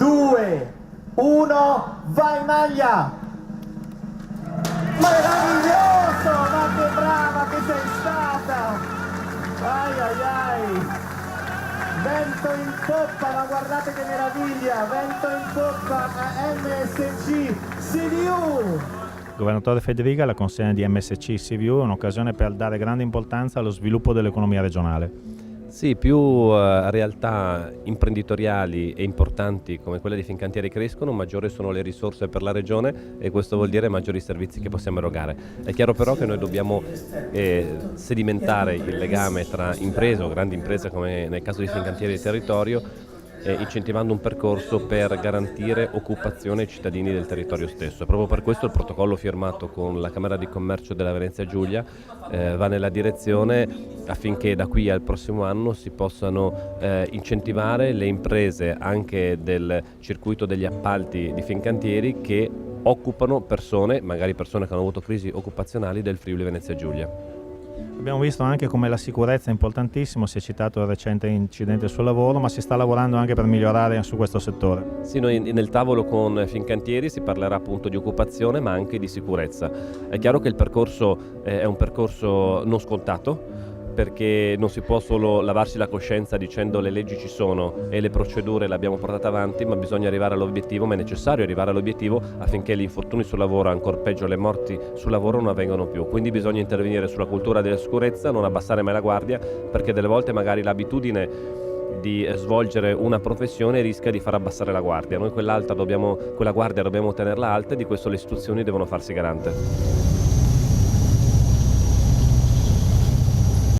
2, 1, vai maglia! Meraviglioso, ma che brava che sei stata! Ai ai ai! Vento in poppa, ma guardate che meraviglia! Vento in poppa a MSC CVU! Governatore Federica, la consegna di MSC CVU è un'occasione per dare grande importanza allo sviluppo dell'economia regionale. Sì, più realtà imprenditoriali e importanti come quella di Fincantieri crescono, maggiori sono le risorse per la regione e questo vuol dire maggiori servizi che possiamo erogare. È chiaro però che noi dobbiamo sedimentare il legame tra imprese o grandi imprese come nel caso di Fincantieri Territorio, incentivando un percorso per garantire occupazione ai cittadini del territorio stesso. Proprio per questo il protocollo firmato con la Camera di Commercio della Venezia Giulia va nella direzione affinché da qui al prossimo anno si possano incentivare le imprese anche del circuito degli appalti di Fincantieri che occupano persone, magari persone che hanno avuto crisi occupazionali del Friuli Venezia Giulia. Abbiamo visto anche come la sicurezza è importantissima, si è citato il recente incidente sul lavoro, ma si sta lavorando anche per migliorare su questo settore. Sì, noi nel tavolo con Fincantieri si parlerà appunto di occupazione ma anche di sicurezza. È chiaro che il percorso è un percorso non scontato, perché non si può solo lavarsi la coscienza dicendo le leggi ci sono e le procedure le abbiamo portate avanti, ma bisogna arrivare all'obiettivo, ma è necessario arrivare all'obiettivo affinché gli infortuni sul lavoro, ancor peggio le morti sul lavoro, non avvengano più. Quindi bisogna intervenire sulla cultura della sicurezza, non abbassare mai la guardia, perché delle volte magari l'abitudine di svolgere una professione rischia di far abbassare la guardia. Noi quella guardia dobbiamo tenerla alta e di questo le istituzioni devono farsi garante.